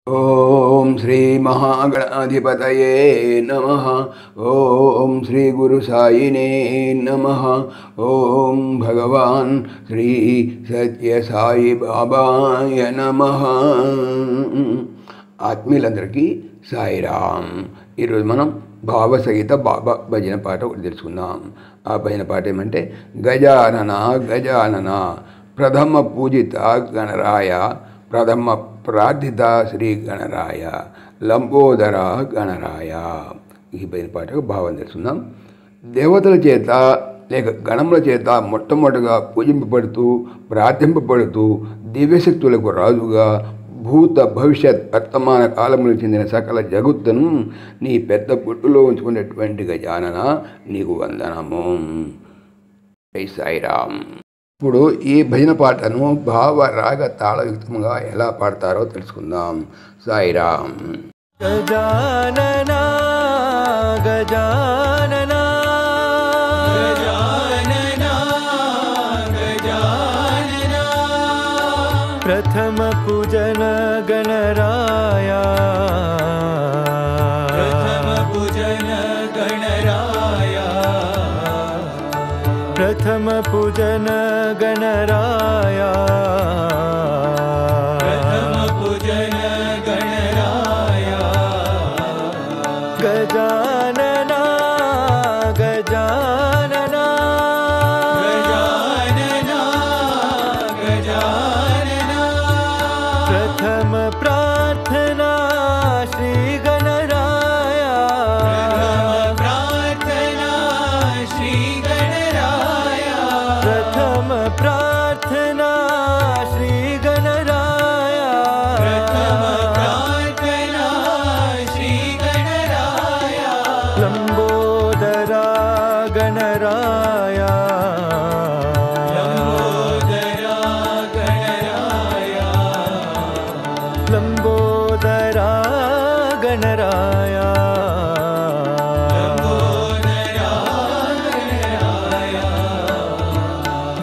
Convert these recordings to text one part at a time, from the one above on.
ఓం శ్రీ మహాగణాధిపతయే నమః. ఓం శ్రీ గురు సాయినే నమః. ఓం భగవాన్ శ్రీ సత్య సాయి బాబాయ నమః. ఆత్మీయులందరికీ సాయిరామ్. ఈరోజు మనం భావసహిత బాబా భజన పాట ఒకటి తెలుసుకుందాం. ఆ భజన పాట ఏమంటే, గజానన గజానన ప్రథమ పూజిత గణరాయ, ప్రథమ ప్రార్థిత శ్రీ గణరాయ, లంబోదర గణరాయ. ఈ భజన పాటకు భావం తెలుసుకుందాం. దేవతల చేత లేక గణముల చేత మొట్టమొదటిగా పూజింపబడుతూ ప్రార్థింపబడుతూ దివ్యశక్తులకు రాజుగా భూత భవిష్యత్ వర్తమాన కాలములకు చెందిన సకల జగత్తును నీ పెద్ద పుట్టులో ఉంచుకునేటువంటి గజానన నీకు వందనము. జై సాయిరామ్. ఇప్పుడు ఈ భజన పాటను భావ రాగ తాళయుక్తంగా ఎలా పాడతారో తెలుసుకుందాం. సాయిరామ్. గజానన గజానన గజానన గజానన ప్రథమ పూజన గణరాయ, ప్రథమ పూజన గణరాయ, ప్రథమ పూజన గణరాయ, ప్రథమ పూజన గణరాయ. గజానన గజానన గజానన గజానన ప్రథమ ప్రార్థనా శ్రీ గణరాయ, ప్రార్థనా శ్రీ గణరాయ, ప్రథమ ప్రార్థనా శ్రీ గణరాయ, ప్రథమ ప్రార్థనా శ్రీ గణరాయ. లంబోదరా గణరాయ, లంబోదరా గణరాయ, లంబోదరా గణరాయ, లంబోదరా గణరాయ.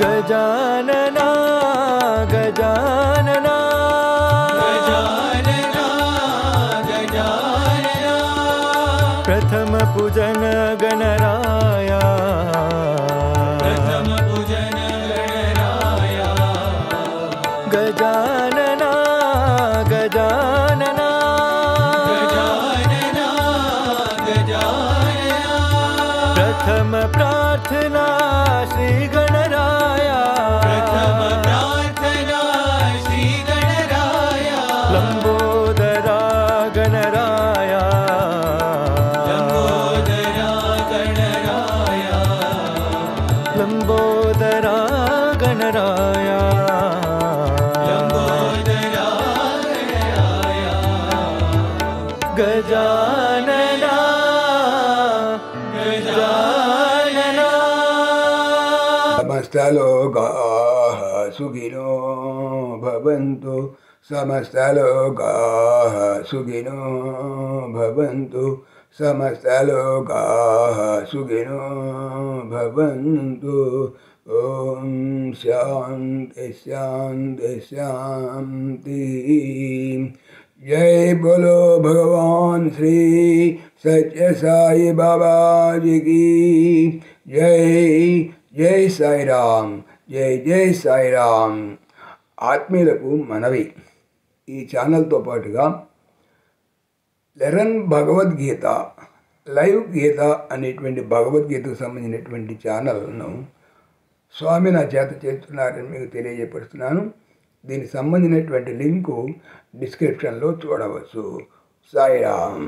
గజానన గజానన గజానన గజానన ప్రథమ పూజన గణరాయ, ప్రథమ పూజన గణరాయ. గజానన గజానన గజానన గజానన ప్రథమ ప్రార్థనా శ్రీ గణరాయ, ప్రథమ ప్రార్థనా శ్రీ గణరాయ. లంబోదరా గణరాయ, లంబోదరా గణరాయ, లంబోదరా గణరాయ, లంబోదరా గణరాయ. గజానన గజానన. సమస్తలోకాః సుఖినో భవంతు, సమస్తలోకాః సుఖినో భవంతు, సమస్తలోకాః సుఖినో భవంతు. ఓం శాంతి శాంతి శాంతి. जय बोलो भगवान श्री सत्य साई बाबा जी की जय. जय साई राम. जय जय साई राम. ఆత్మీయులకు మనవి, ఈ ఛానల్తో పాటుగా లెరన్ భగవద్గీత లైవ్ గీత అనేటువంటి భగవద్గీతకు సంబంధించినటువంటి ఛానల్ను స్వామి నా చేత చేస్తున్నారని మీకు తెలియజేపరుస్తున్నాను. దీనికి సంబంధించినటువంటి లింకు డిస్క్రిప్షన్లో చూడవచ్చు. సాయిరామ్.